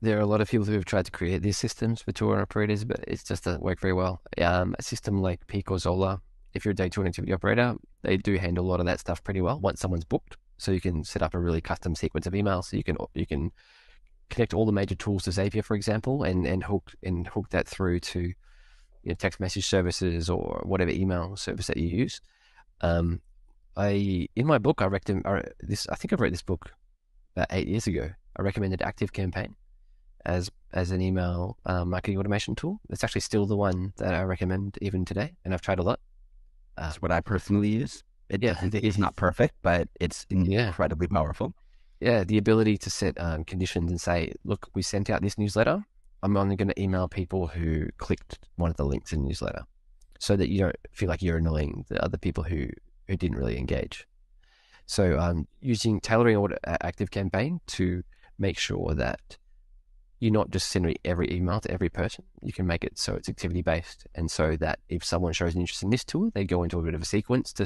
There are a lot of people who have tried to create these systems for tour operators, but it just doesn't work very well. A system like Peak or Zola, if you're a day tour and activity operator, they do handle a lot of that stuff pretty well once someone's booked. So you can set up a really custom sequence of emails. So you can connect all the major tools to Zapier, for example, and hook that through to text message services or whatever email service that you use. In my book, I think I wrote this book about 8 years ago. I recommended ActiveCampaign as an email marketing automation tool. It's actually still the one that I recommend even today, and I've tried a lot. That's what I personally use. It's not perfect, but it's incredibly powerful. Yeah, the ability to set conditions and say, look, we sent out this newsletter. I'm only going to email people who clicked one of the links in the newsletter, so that you don't feel like you're annoying the other people who didn't really engage. So tailoring ActiveCampaign to make sure that you're not just sending every email to every person. You can make it so it's activity-based, and so that if someone shows an interest in this tour, they go into a bit of a sequence to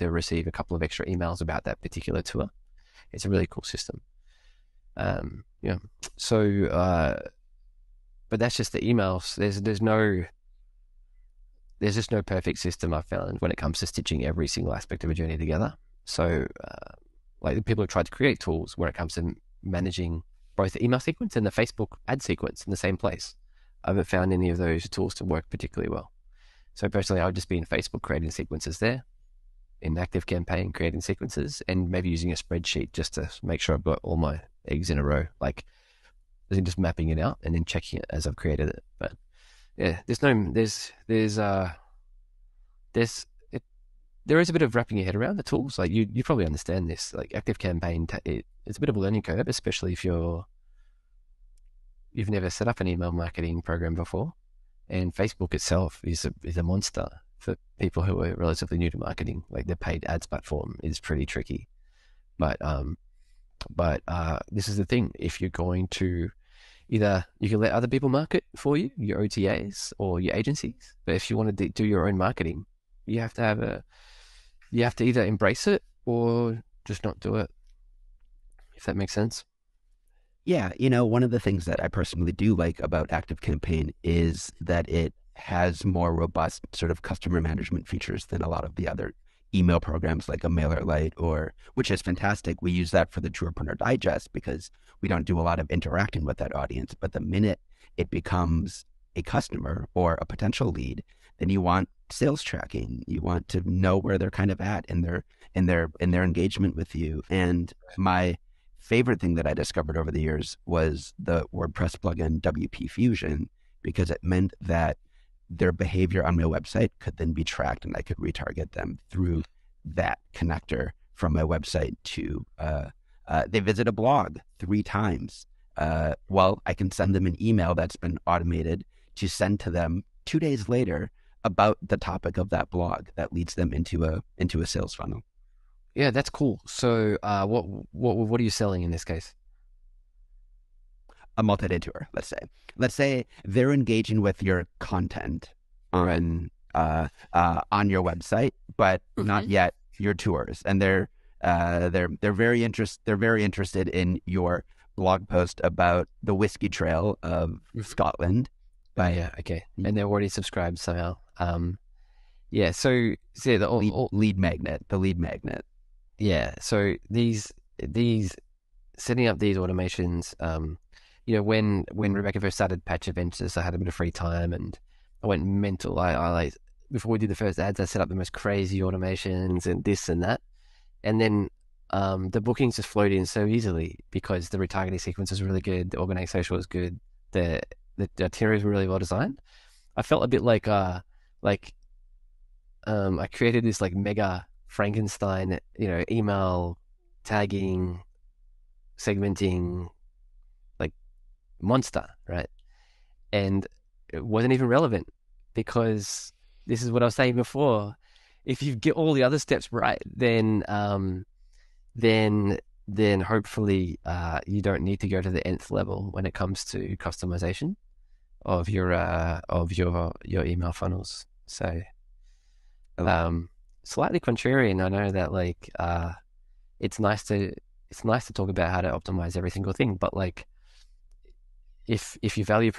receive a couple of extra emails about that particular tour. It's a really cool system. But that's just the emails. There's just no perfect system, I've found, when it comes to stitching every single aspect of a journey together. So like the people who tried to create tools when it comes to managing both the email sequence and the Facebook ad sequence in the same place, I haven't found any of those tools to work particularly well. So personally, I would just be in Facebook creating sequences there, in ActiveCampaign creating sequences, and maybe using a spreadsheet just to make sure I've got all my eggs in a row, like just mapping it out and then checking it as I've created it. But yeah, there is a bit of wrapping your head around the tools. Like you probably understand this. Like ActiveCampaign, it's a bit of a learning curve, especially if you've never set up an email marketing program before. And Facebook itself is a monster for people who are relatively new to marketing. Like their paid ads platform is pretty tricky. But this is the thing. If you're going to either you can let other people market for you, your OTAs or your agencies. But if you want to do your own marketing, you have to either embrace it or just not do it, if that makes sense. Yeah, one of the things that I personally do like about ActiveCampaign is that it has more robust sort of customer management features than a lot of the other email programs like a MailerLite, which is fantastic. We use that for the Tourpreneur Digest because we don't do a lot of interacting with that audience. But the minute it becomes a customer or a potential lead, then you want sales tracking. You want to know where they're kind of at in their engagement with you. And my favorite thing that I discovered over the years was the WordPress plugin WP Fusion, because it meant that their behavior on my website could then be tracked, and I could retarget them through that connector from my website to they visit a blog 3 times well, I can send them an email that's been automated to send to them 2 days later about the topic of that blog that leads them into a sales funnel. Yeah, that's cool. So, what are you selling in this case? A multi-day tour, let's say. Let's say they're engaging with your content on your website, but not yet your tours, and they're very interested in your blog post about the whiskey trail of Scotland. But yeah, okay, and they're already subscribed somehow. Yeah, so yeah, the lead magnet. Yeah, so these setting up these automations. When Rebecca first started Patch Adventures, I had a bit of free time and I went mental. I like, before we did the first ads, I set up the most crazy automations and this and that, and then the bookings just flowed in so easily because the retargeting sequence is really good, the organic social is good, the itinerary is really well designed. I felt a bit like I created this like mega Frankenstein, email tagging, segmenting, like monster, right? And it wasn't even relevant because this is what I was saying before. If you get all the other steps right, then hopefully you don't need to go to the nth level when it comes to customization of your email funnels. So slightly contrarian. I know that it's nice to talk about how to optimize every single thing, but like if your value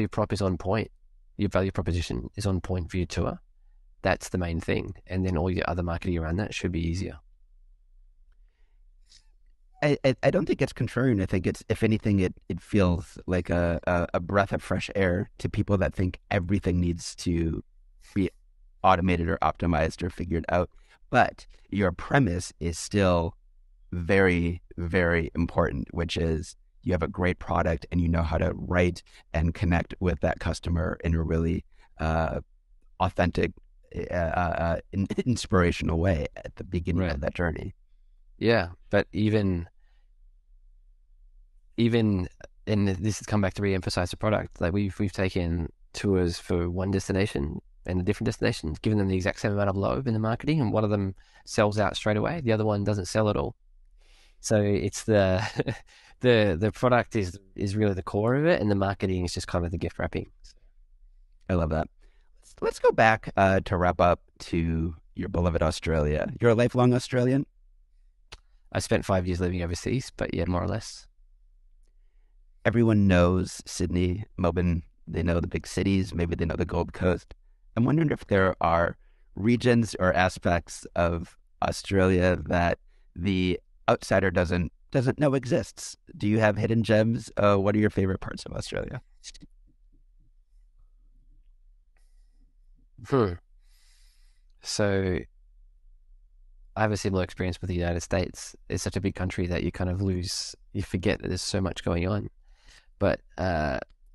prop is on point, your value proposition is on point for your tour, that's the main thing, and then all your other marketing around that should be easier. I don't think it's contrarian. I think it's, if anything, it feels like a breath of fresh air to people that think everything needs to be automated or optimized or figured out. But your premise is still very, very important, which is you have a great product and you know how to write and connect with that customer in a really authentic, inspirational way at the beginning of that journey. Yeah, but even, and this has come back to re-emphasize the product. Like we've taken tours for one destination and a different destination, given them the exact same amount of load in the marketing, and one of them sells out straight away, the other one doesn't sell at all. So it's the the product is really the core of it, and the marketing is just kind of the gift wrapping. I love that. Let's go back to wrap up to your beloved Australia. You're a lifelong Australian? I spent 5 years living overseas, but yeah, more or less. Everyone knows Sydney, Melbourne. They know the big cities. Maybe they know the Gold Coast. I'm wondering if there are regions or aspects of Australia that the outsider doesn't know exists. Do you have hidden gems? What are your favorite parts of Australia? So I have a similar experience with the United States. It's such a big country that you kind of you forget that there's so much going on. But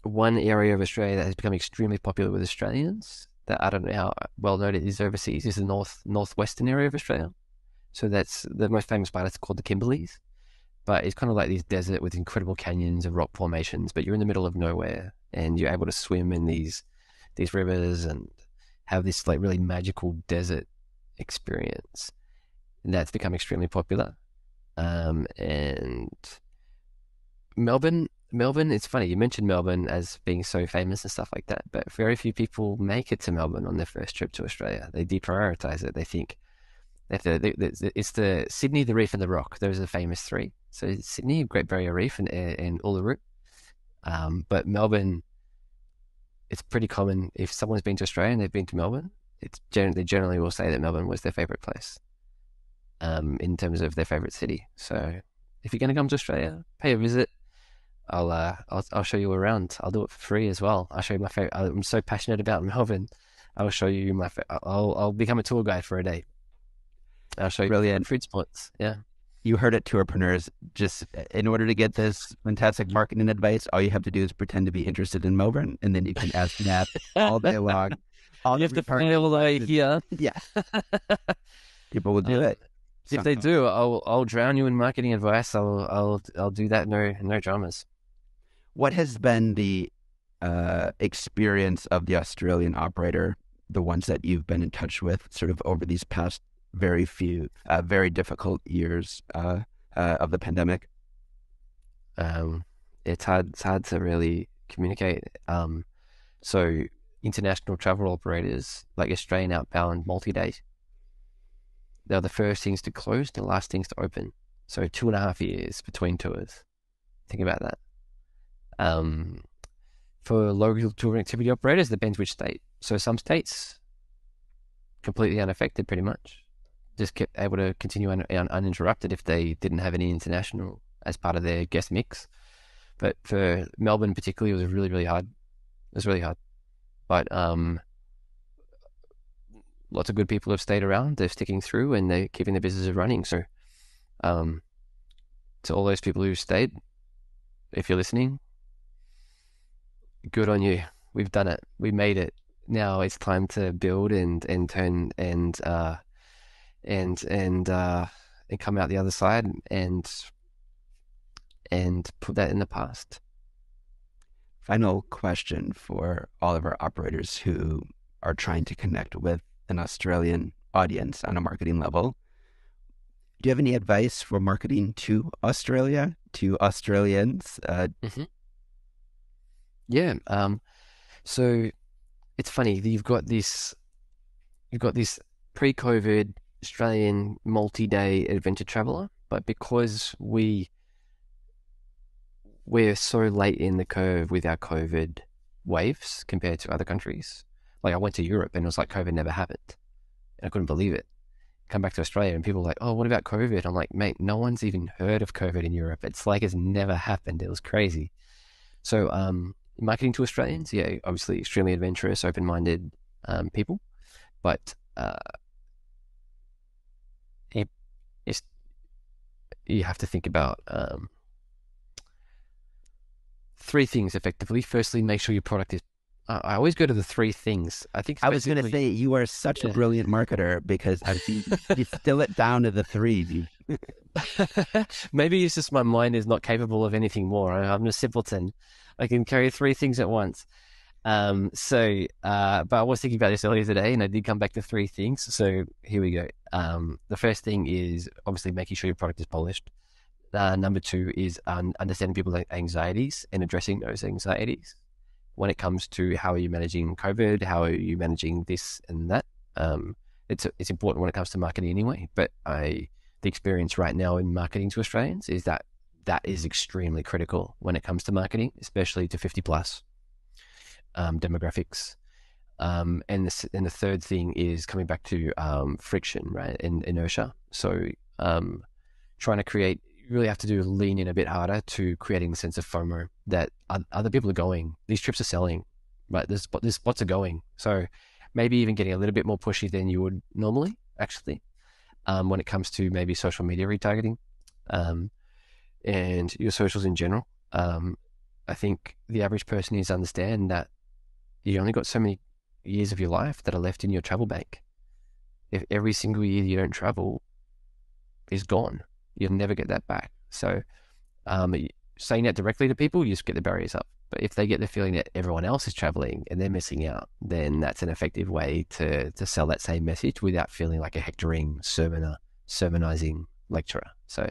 one area of Australia that has become extremely popular with Australians, that I don't know how well known it is overseas, is the northwestern area of Australia. So that's the most famous part. It's called the Kimberleys. But it's kind of like this desert with incredible canyons and rock formations, but you're in the middle of nowhere and you're able to swim in these rivers and have this like really magical desert experience. And that's become extremely popular. And Melbourne, it's funny, you mentioned Melbourne as being so famous and stuff like that, but very few people make it to Melbourne on their first trip to Australia. They deprioritize it. They think it's the Sydney, the Reef, and the Rock. Those are the famous three. So Sydney, Great Barrier Reef, and Uluru. But Melbourne, it's pretty common if someone's been to Australia and they've been to Melbourne, they generally will say that Melbourne was their favorite place, in terms of their favorite city. So if you're going to come to Australia, pay a visit. I'll show you around. I'll do it for free as well. I'll show you my favorite. I'm so passionate about Melbourne. I'll show you my. I'll become a tour guide for a day. I'll show you brilliant food spots. Yeah. You heard it, tourpreneurs. Just in order to get this fantastic marketing advice, all you have to do is pretend to be interested in Melbourne, and then you can ask Nat all day long. You have to fail here. Yeah. People will do it. If they do, I'll drown you in marketing advice. I'll do that. No dramas. What has been the experience of the Australian operator, the ones that you've been in touch with, sort of over these past very difficult years of the pandemic? It's hard to really communicate. So international travel operators like Australian outbound multi-day, they're the first things to close, the last things to open. So 2.5 years between tours. Think about that. For local tour activity operators, depends which state. So some states completely unaffected, pretty much, just kept able to continue uninterrupted if they didn't have any international as part of their guest mix. But for Melbourne particularly, it was really hard. It was really hard. But lots of good people have stayed around. They're sticking through and they're keeping the businesses running. So to all those people who stayed, if you're listening, good on you. We've done it. We made it. Now it's time to build and turn and come out the other side and put that in the past. Final question for all of our operators who are trying to connect with an Australian audience on a marketing level. Do you have any advice for marketing to Australia, to Australians? Yeah. So it's funny. You've got this pre-COVID Australian multi-day adventure traveler, but because we're so late in the curve with our COVID waves compared to other countries. Like I went to Europe and it was like COVID never happened. And I couldn't believe it. Come back to Australia and people were like, oh, what about COVID? I'm like, mate, no one's even heard of COVID in Europe. It's like it's never happened. It was crazy. So marketing to Australians, yeah, obviously extremely adventurous, open-minded people. But you have to think about 3 things effectively. Firstly, make sure your product is. I always go to the 3 things. I think I was going to say you are such a brilliant marketer because I've seen you distill it down to the 3. Maybe it's just my mind is not capable of anything more. I'm a simpleton. I can carry 3 things at once. But I was thinking about this earlier today, and I did come back to 3 things. So here we go. The first thing is obviously making sure your product is polished. Number 2 is understanding people's anxieties and addressing those anxieties. When it comes to how are you managing COVID, how are you managing this and that, it's important when it comes to marketing anyway. But the experience right now in marketing to Australians is that is extremely critical when it comes to marketing, especially to 50 plus demographics. And the third thing is coming back to friction, right, and inertia. So trying to create. You really have to lean in a bit harder to creating the sense of FOMO that other people are going. These trips are selling, right? These spots are going. So maybe even getting a little bit more pushy than you would normally, actually, when it comes to maybe social media retargeting and your socials in general. I think the average person needs to understand that you only got so many years of your life that are left in your travel bank. If every single year you don't travel is gone, you'll never get that back. So saying that directly to people, you just get the barriers up. But if they get the feeling that everyone else is traveling and they're missing out, then that's an effective way to sell that same message without feeling like a hectoring, sermonizing lecturer. So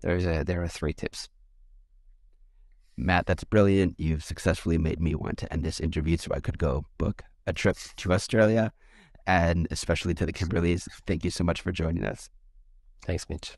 there are 3 tips. Matt, that's brilliant. You've successfully made me want to end this interview so I could go book a trip to Australia and especially to the Kimberleys. Thank you so much for joining us. Thanks, Mitch.